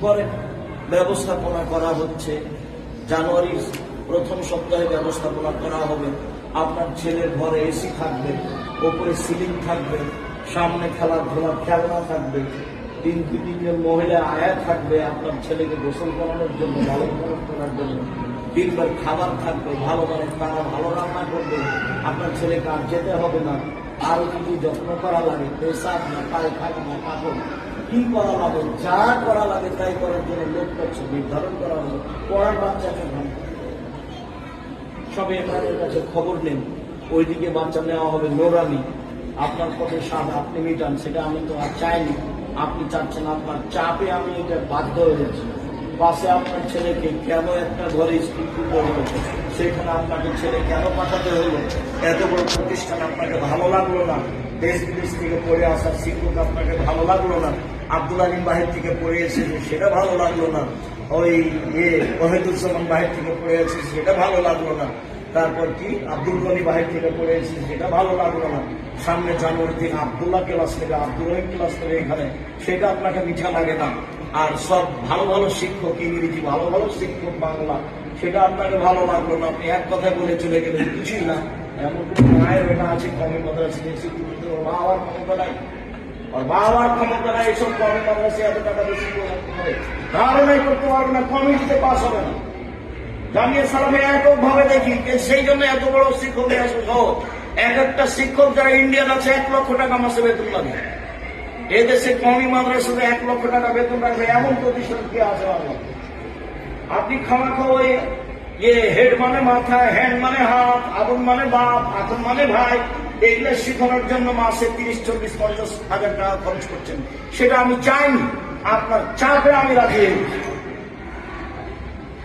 করে ব্যবস্থাপনা করা হচ্ছে। জানুয়ারির প্রথম সপ্তাহে ব্যবস্থাপনা করা হবে। আপনার ছেলের ঘরে এসি থাকবে, ওপরে সিলিং থাকবে, সামনে খেলাধুলার খেলনা থাকবে, 3-3 মহিলা আয়া থাকবে আপনার ছেলেকে গোসল করানোর জন্য, লালন পালন করার জন্য। 3 বার খাবার থাকবে, ভালো মানের তারা ভালো রান্না করবে। আপনার ছেলেকে আর যেতে হবে না। আরো কিছু যত্ন করা লাগে, পেশাব না, পায়খানা না, কাপড় কি করা লাগে, যা করা লাগে তাই করার জন্য লোক নির্ধারণ করা হবে। পড়ার বাচ্চাকে সবে এমআরের কাছে খবর নেন, ওইদিকে বাচ্চা নেওয়া হবে নোরানি। আপনার পথে স্বাদ আপনি মিটান, সেটা আমি তো আর চাইনি। আপনি চাচ্ছেন, আপনার চাপে আমি এটা বাধ্য হয়েছি। পাশে আপনার ছেলেকে কেন একটা ঘরে স্কুল করতে হলো, সেখানে আপনাকে ছেলে কেন পাঠাতে হলো? এত বড় প্রতিষ্ঠান আপনাকে ভালো লাগলো না? দেশ বিদেশ থেকে পড়ে আসার শিক্ষক আপনাকে ভালো লাগলো না? আব্দুল আলিম বাহির থেকে পড়ে এসেছে, সেটা ভালো লাগলো না? ওই ওয়াহিদুজ্জামান বাহির থেকে পড়ে এসেছে, সেটা ভালো লাগলো না? তারপর কি আব্দুল গনি বাহির থেকে পড়ে এসেছে, সেটা ভালো লাগলো না? সামনে জানুয়ারি থেকে আব্দুল্লাহ ক্লাস নেবে, আব্দুল রহিম ক্লাস নেবে এখানে, সেটা আপনাকে মিঠা লাগে না? আর সব ভালো ভালো শিক্ষক ইংরেজি, ভালো ভালো শিক্ষক বাংলা, সেটা আপনাকে ভালো লাগলো না? আপনি এক কথায় বলে চলে গেলেন কিছুই না। এমন কোন মায়ের বেটা আছে কমে মাদ্রাসা শিক্ষিত, ওর মা হওয়ার ক্ষমতা নাই, আর মা হওয়ার ক্ষমতা নাই। এইসব কমে মাদ্রাসা এত টাকা বেশি ধারণাই করতে পারবে না, কমিটিতে পাস হবে না। জামিয়া সালামে এককভাবে দেখি, সেই জন্য এত বড় শিক্ষক এক একটা শিক্ষক যারা ইন্ডিয়ান আছে 1 লক্ষ টাকা মাসে বেতন লাগে। এই দেশে কমি মাদ্রাসাতে 1 লক্ষ টাকা বেতন রাখবে এমন প্রতিষ্ঠান কি আছে? আপনি খাওয়া ওই হেড মানে মাথা, হ্যান্ড মানে হাত, আদম মানে বাপ, আতম মানে ভাই, এগুলো শেখানোর জন্য মাসে 30-40-50 হাজার টাকা খরচ করছেন। সেটা আমি চাইনি, আপনার চাপে আমি রাজি হয়েছি।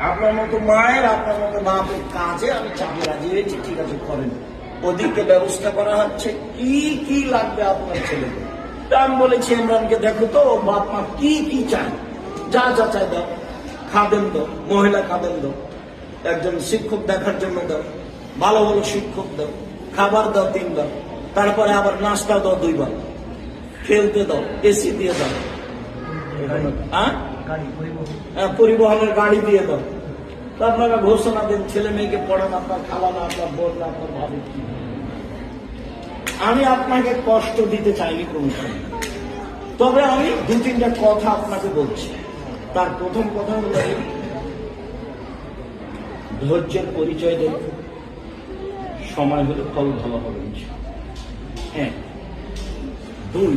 আপনার মতো মায়ের, আপনার মতো বাপের কাজে আমি চাপে রাজি হয়েছি। ঠিক আছে, করেন। ওদিকে ব্যবস্থা করা হচ্ছে, কি কি লাগবে আপনার ছেলেকে। আমি বলেছি ইমরানকে, দেখো তো বাপ মা কি কি চায়, যা যা চাই দাও। খাদেম দাও, মহিলা খাদেম দাও, একজন শিক্ষক দেখার জন্য দাও, ভালো ভালো শিক্ষক দাও, খাবার দাও 3 বার, তারপরে আবার নাস্তা দাও 2 বার, খেলতে দাও, এসি দিয়ে দাও, পরিবহনের গাড়ি দিয়ে দাও। তো আপনারা ঘোষণা দেন, ছেলে মেয়েকে পড়ান, আপনার খালা না, আপনার বোন না, আপনার ভাবি কি। আমি আপনাকে কষ্ট দিতে চাইনি কোনো সময়, তবে আমি 2-3টা কথা আপনাকে বলছি। তার প্রথম কথা হলো, ধৈর্যের পরিচয় দেব, সময় হলে ফল ভালো হবে। 1, 2